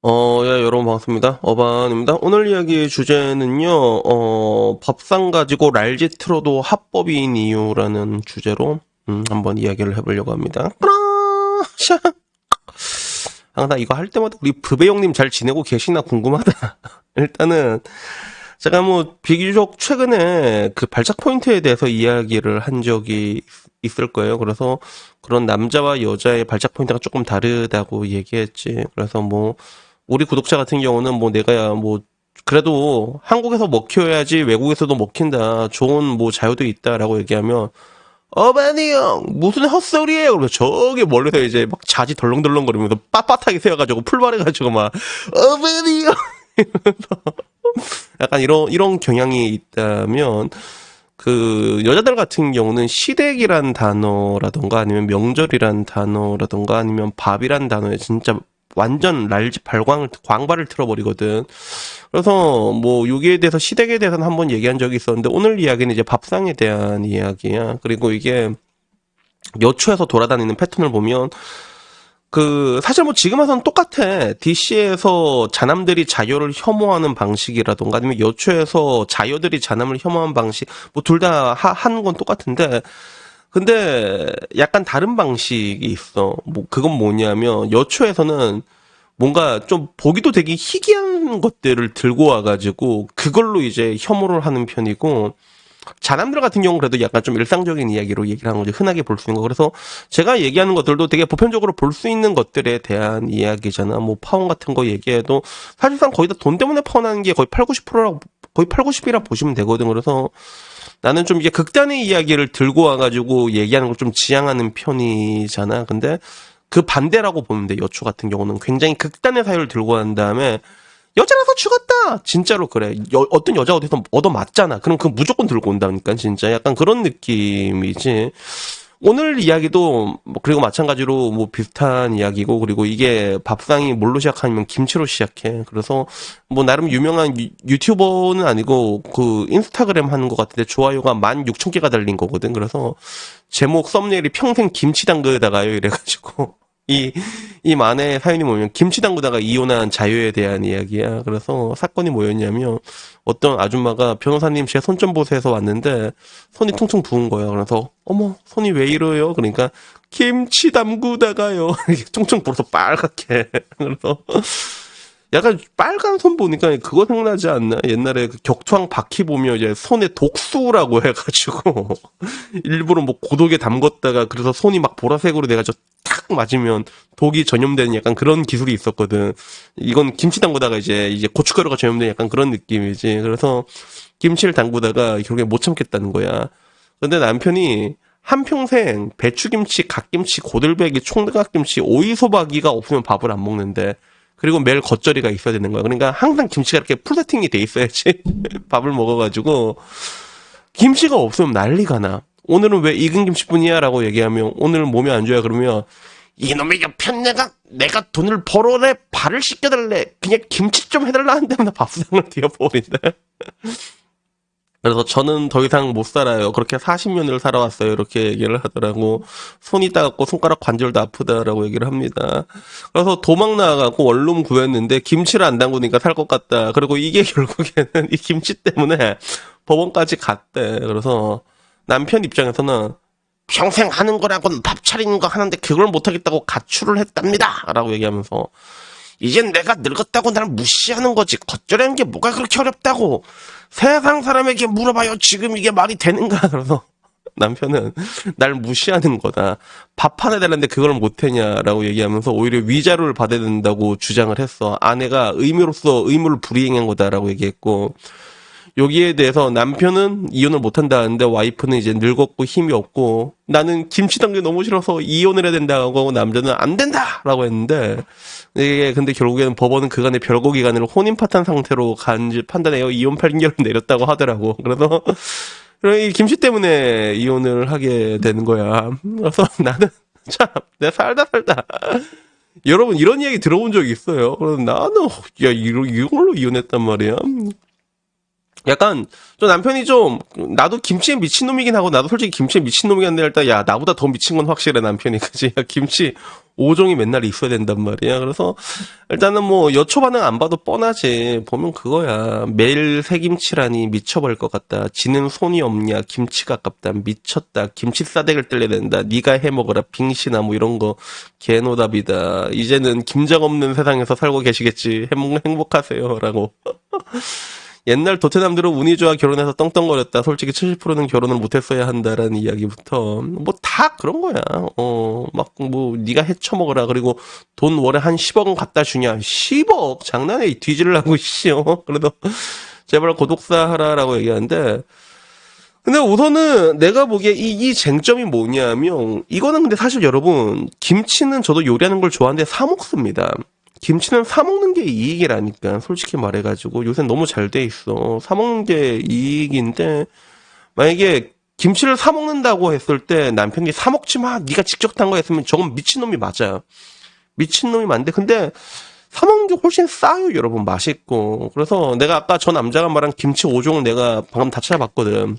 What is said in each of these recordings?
예, 여러분 반갑습니다. 어반입니다. 오늘 이야기의 주제는요, 밥상 가지고 랄지 틀어도 합법인 이유라는 주제로, 한번 이야기를 해보려고 합니다. 샤. 나 이거 할 때마다 우리 부배 형님 잘 지내고 계시나 궁금하다. 일단은, 제가 뭐, 비교적 최근에 그 발작 포인트에 대해서 이야기를 한 적이 있을 거예요. 그래서 그런 남자와 여자의 발작 포인트가 조금 다르다고 얘기했지. 그래서 뭐, 우리 구독자 같은 경우는 뭐 내가 뭐 그래도 한국에서 먹혀야지 외국에서도 먹힌다. 좋은 뭐 자유도 있다라고 얘기하면 어바니 형 무슨 헛소리예요. 그러면 저기 멀리서 이제 막 자지 덜렁덜렁거리면서 빳빳하게 세워가지고 풀발해가지고 막 어바니 형 약간 이런 경향이 있다면 그 여자들 같은 경우는 시댁이란 단어라던가 아니면 명절이란 단어라던가 아니면 밥이란 단어에 진짜 완전 랄지 광발을 틀어버리거든. 그래서 뭐 여기에 대해서 시댁에 대해서는 한번 얘기한 적이 있었는데 오늘 이야기는 이제 밥상에 대한 이야기야. 그리고 이게 여초에서 돌아다니는 패턴을 보면 그 사실 뭐 지금 와서는 똑같아. DC에서 자남들이 자여를 혐오하는 방식이라던가 아니면 여초에서 자여들이 자남을 혐오하는 방식 뭐 둘 다 하는 건 똑같은데 근데 약간 다른 방식이 있어. 뭐 그건 뭐냐면 여초에서는 뭔가 좀 보기도 되게 희귀한 것들을 들고 와가지고 그걸로 이제 혐오를 하는 편이고 자남들 같은 경우는 그래도 약간 좀 일상적인 이야기로 얘기를 하는 거죠. 흔하게 볼 수 있는 거. 그래서 제가 얘기하는 것들도 되게 보편적으로 볼 수 있는 것들에 대한 이야기잖아. 뭐 파원 같은 거 얘기해도 사실상 거의 다 돈 때문에 파원하는 게 거의 8, 90%라고 거의 8, 90이라 보시면 되거든. 그래서 나는 좀 이게 극단의 이야기를 들고 와가지고 얘기하는 걸 좀 지향하는 편이잖아. 근데 그 반대라고 보면 돼. 여초 같은 경우는 굉장히 극단의 사유를 들고 한 다음에 여자라서 죽었다. 진짜로 그래. 어떤 여자 어디서 얻어맞잖아. 그럼 그거 무조건 들고 온다니까. 진짜 약간 그런 느낌이지. 오늘 이야기도 뭐 그리고 마찬가지로 뭐 비슷한 이야기고 그리고 이게 밥상이 뭘로 시작하냐면 김치로 시작해. 그래서 뭐 나름 유명한 유튜버는 아니고 그 인스타그램 하는 것 같은데 좋아요가 16,000개가 달린 거거든. 그래서 제목 썸네일이 평생 김치 담그다가요 이래가지고 이, 이 만의 사연이 뭐냐면 김치 담그다가 이혼한 자유에 대한 이야기야. 그래서 사건이 뭐였냐면 어떤 아줌마가 변호사님 제 손 좀 보세요 해서 왔는데 손이 퉁퉁 부은 거야. 그래서 어머 손이 왜 이래요? 그러니까 김치 담그다가요. 퉁퉁 부어서 빨갛게. 그래서 약간 빨간 손 보니까 그거 생각나지 않나? 옛날에 그 격투왕 바퀴 보면 이제 손에 독수라고 해가지고 일부러 뭐 고독에 담궜다가 그래서 손이 막 보라색으로 돼가지고 탁 맞으면 독이 전염되는 약간 그런 기술이 있었거든. 이건 김치 담그다가 이제 고춧가루가 전염되는 약간 그런 느낌이지. 그래서 김치를 담그다가 결국에 못 참겠다는 거야. 근데 남편이 한평생 배추김치, 갓김치, 고들배기, 총각김치, 오이소박이가 없으면 밥을 안 먹는데 그리고 매일 겉절이가 있어야 되는 거야. 그러니까 항상 김치가 이렇게 풀 세팅이 돼 있어야지 밥을 먹어가지고 김치가 없으면 난리가 나. 오늘은 왜 익은 김치뿐이야? 라고 얘기하면 오늘 몸이 안 좋아 그러면 이놈의 옆편내가 내가 돈을 벌어내 발을 씻겨달래 그냥 김치 좀 해달라 한다면 밥상을 뒤엎어버린다. 그래서 저는 더 이상 못 살아요. 그렇게 40년을 살아왔어요. 이렇게 얘기를 하더라고. 손이 따갑고 손가락 관절도 아프다라고 얘기를 합니다. 그래서 도망 나가고 원룸 구했는데 김치를 안 담그니까 살 것 같다. 그리고 이게 결국에는 이 김치 때문에 법원까지 갔대. 그래서 남편 입장에서는 평생 하는 거라고는 밥 차리는 거 하는데 그걸 못하겠다고 가출을 했답니다. 라고 얘기하면서 이젠 내가 늙었다고 날 무시하는 거지. 겉절이는 게 뭐가 그렇게 어렵다고. 세상 사람에게 물어봐요. 지금 이게 말이 되는가? 그래서 남편은 날 무시하는 거다. 밥 하나 달라는데 그걸 못했냐라고 얘기하면서 오히려 위자료를 받아야 된다고 주장을 했어. 아내가 의무로서 의무를 불이행한 거다라고 얘기했고 여기에 대해서 남편은 이혼을 못한다는데 와이프는 이제 늙었고 힘이 없고 나는 김치 담는 게 너무 싫어서 이혼을 해야 된다고 하고 남자는 안 된다라고 했는데 이게 근데 결국에는 법원은 그간의 별거 기간을 혼인 파탄 상태로 간지 판단해요 이혼 판결을 내렸다고 하더라고. 그래서 이 김치 때문에 이혼을 하게 되는 거야. 그래서 나는 참 내가 살다 여러분 이런 이야기 들어본 적 있어요? 그래서 나는 야 이걸로 이혼했단 말이야. 약간 좀 남편이 좀 나도 김치에 미친놈이긴 하고 나도 솔직히 김치에 미친놈이긴 한데 일단 야 나보다 더 미친 건 확실해 남편이 그지. 야, 김치 5종이 맨날 있어야 된단 말이야. 그래서 일단은 뭐 여초 반응 안 봐도 뻔하지. 보면 그거야. 매일 새김치라니 미쳐버릴 것 같다. 지는 손이 없냐. 김치가 아깝다. 미쳤다. 김치 싸대기를 때려야 된다. 네가 해먹어라. 빙신아 뭐 이런 거 개노답이다. 이제는 김장 없는 세상에서 살고 계시겠지. 행복하세요 라고. 옛날 도태남들은 운이 좋아 결혼해서 떵떵거렸다. 솔직히 70%는 결혼을 못했어야 한다라는 이야기부터 뭐 다 그런 거야. 막 뭐 네가 헤쳐먹어라. 그리고 돈 월에 한 10억은 갖다 주냐. 10억 장난해. 뒤질을 하고 씨요. 그래도 제발 고독사 하라라고 얘기하는데 근데 우선은 내가 보기에 이 쟁점이 뭐냐면 이거는 근데 사실 여러분 김치는 저도 요리하는 걸 좋아하는데 사 먹습니다. 김치는 사 먹는 게 이익이라니까 솔직히 말해가지고 요새 너무 잘 돼 있어. 사 먹는 게 이익인데 만약에 김치를 사 먹는다고 했을 때 남편이 사 먹지 마 네가 직접 단 거 했으면 저건 미친놈이 맞아. 미친놈이 맞는데 근데 사 먹는 게 훨씬 싸요 여러분. 맛있고 그래서 내가 아까 저 남자가 말한 김치 5종 내가 방금 다 찾아봤거든.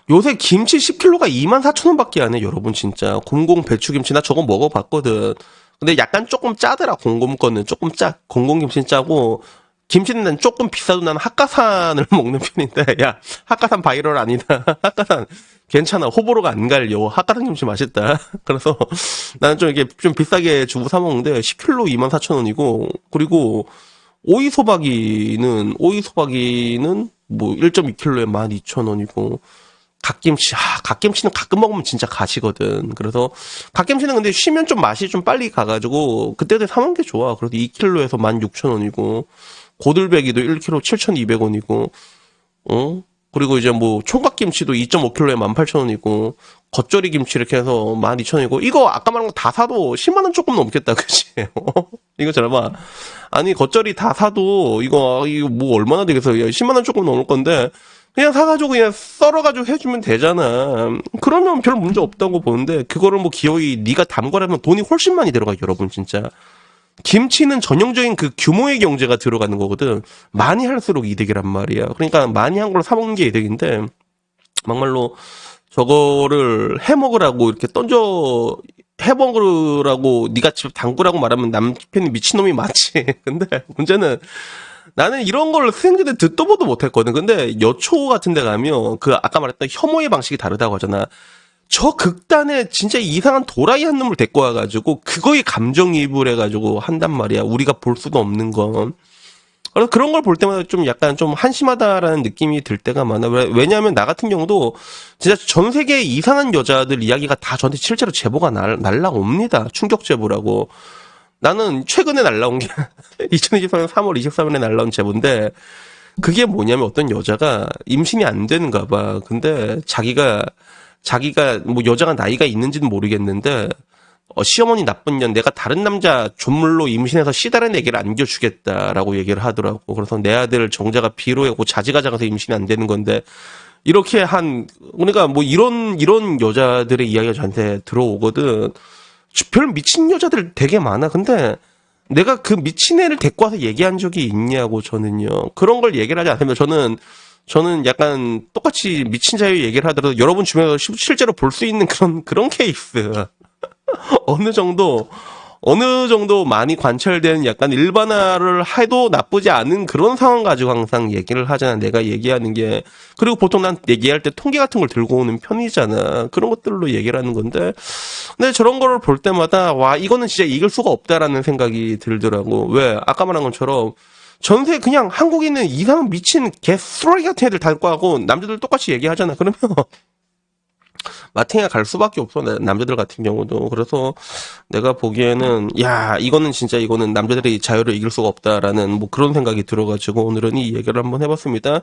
요새 김치 10kg가 24,000원밖에 안 해, 여러분, 진짜. 곰곰 배추김치, 나 저거 먹어봤거든. 근데 약간 조금 짜더라, 곰곰 거는. 조금 짜. 곰곰 김치는 짜고, 김치는 난 조금 비싸도 난 학가산을 먹는 편인데, 야, 학가산 바이럴 아니다. 학가산 괜찮아. 호불호가 안 갈려. 학가산 김치 맛있다. 그래서 나는 좀 이렇게 좀 비싸게 주고 사 먹는데, 10kg 24,000원이고, 그리고 오이소박이는 뭐 1.2kg에 12,000원이고, 갓김치는 가끔 먹으면 진짜 가시거든. 그래서, 갓김치는 근데 쉬면 좀 맛이 좀 빨리 가가지고, 그때그때 사먹는 게 좋아. 그래서 2kg에서 16,000원이고, 고들배기도 1kg 7,200원이고, 그리고 이제 뭐, 총각김치도 2.5kg에 18,000원이고, 겉절이 김치 이렇게 해서 12,000원이고, 이거 아까 말한 거 다 사도 10만원 조금 넘겠다, 그치? 이거 잘 봐. 아니, 겉절이 다 사도, 이거 뭐 얼마나 되겠어. 10만원 조금 넘을 건데, 그냥 사가지고 그냥 썰어가지고 해주면 되잖아. 그러면 별 문제 없다고 보는데 그거를 뭐 기어이 네가 담거라면 돈이 훨씬 많이 들어가 여러분 진짜. 김치는 전형적인 그 규모의 경제가 들어가는 거거든. 많이 할수록 이득이란 말이야. 그러니까 많이 한 걸 사 먹는 게 이득인데 막말로 저거를 해 먹으라고 이렇게 던져 해 먹으라고 네가 집 담그라고 말하면 남편이 미친놈이 맞지. 근데 문제는 나는 이런 걸 생전에 듣도 보도 못했거든. 근데 여초 같은 데 가면 그 아까 말했던 혐오의 방식이 다르다고 하잖아. 저 극단에 진짜 이상한 도라이 한 놈을 데리고 와가지고 그거에 감정이입을 해가지고 한단 말이야. 우리가 볼 수도 없는 건. 그래서 그런 걸 볼 때마다 좀 약간 좀 한심하다라는 느낌이 들 때가 많아. 왜냐하면 나 같은 경우도 진짜 전 세계의 이상한 여자들 이야기가 다 저한테 실제로 제보가 날라옵니다. 충격 제보라고. 나는 최근에 날라온 게 2023년 3월 23일에 날라온 제보인데 그게 뭐냐면 어떤 여자가 임신이 안 되는가 봐. 근데 자기가 뭐 여자가 나이가 있는지는 모르겠는데 시어머니 나쁜 년 내가 다른 남자 존물로 임신해서 씨다른 애기를 안겨주겠다라고 얘기를 하더라고. 그래서 내 아들 정자가 비로하고 자지가 작아서 임신이 안 되는 건데 이렇게 그러니까 뭐 이런 여자들의 이야기가 저한테 들어오거든. 별 미친 여자들 되게 많아. 근데 내가 그 미친 애를 데리고 와서 얘기한 적이 있냐고 저는요. 그런 걸 얘기를 하지 않으면 저는 약간 똑같이 미친 자유 얘기를 하더라도 여러분 주변에서 실제로 볼 수 있는 그런 케이스. 어느 정도 많이 관찰되는 약간 일반화를 해도 나쁘지 않은 그런 상황 가지고 항상 얘기를 하잖아. 내가 얘기하는 게. 그리고 보통 난 얘기할 때 통계 같은 걸 들고 오는 편이잖아. 그런 것들로 얘기를 하는 건데. 근데 저런 거를 볼 때마다, 와, 이거는 진짜 이길 수가 없다라는 생각이 들더라고. 왜? 아까 말한 것처럼 전세 그냥 한국에 있는 이상한 미친 개 쓰레기 같은 애들 다 하고 남자들 똑같이 얘기하잖아. 그러면 마탱이가 갈 수밖에 없어. 남자들 같은 경우도. 그래서 내가 보기에는 이거는 남자들이 자유를 이길 수가 없다라는 뭐 그런 생각이 들어가지고 오늘은 이 얘기를 한번 해봤습니다.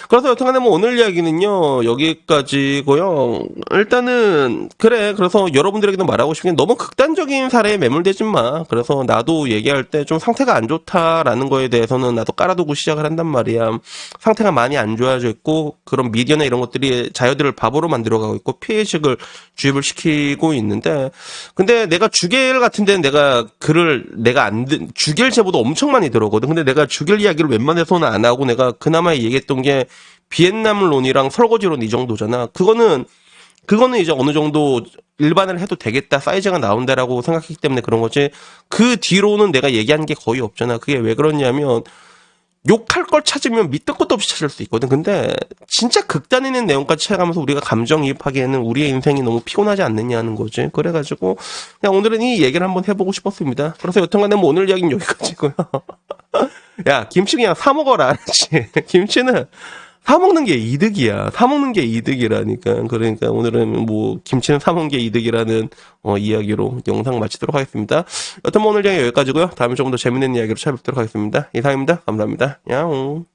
그래서 여튼간에 뭐 오늘 이야기는요 여기까지고요. 일단은 그래서 여러분들에게도 말하고 싶은 게 너무 극단적인 사례에 매몰되지 마. 그래서 나도 얘기할 때 좀 상태가 안 좋다라는 거에 대해서는 나도 깔아두고 시작을 한단 말이야. 상태가 많이 안 좋아져 있고 그런 미디어나 이런 것들이 자녀들을 바보로 만들어가고 있고 피해지 형식을 주입을 시키고 있는데, 근데 내가 주겔 같은 데는 내가 글을 내가 주겔 제보도 엄청 많이 들어오거든. 근데 내가 주겔 이야기를 웬만해서는 안 하고 내가 그나마 얘기했던 게 비엔남론이랑 설거지론 이 정도잖아. 그거는 이제 어느 정도 일반을 해도 되겠다, 사이즈가 나온다라고 생각했기 때문에 그런 거지. 그 뒤로는 내가 얘기한 게 거의 없잖아. 그게 왜 그러냐면, 욕할 걸 찾으면 밑도 끝도 없이 찾을 수 있거든. 근데 진짜 극단있는 내용까지 찾아가면서 우리가 감정이입하기에는 우리의 인생이 너무 피곤하지 않느냐는 거지. 그래가지고 그냥 오늘은 이 얘기를 한번 해보고 싶었습니다. 그래서 여튼간에 뭐 오늘 이야기는 여기까지고요. 야, 김치 그냥 사 먹어라. 알았지? 김치는 사 먹는 게 이득이야. 사 먹는 게 이득이라니까. 그러니까 오늘은 뭐 김치는 사 먹는 게 이득이라는 이야기로 영상 마치도록 하겠습니다. 여튼 뭐 오늘 이야기 여기까지고요. 다음에 조금 더 재밌는 이야기로 찾아뵙도록 하겠습니다. 이상입니다. 감사합니다. 야옹.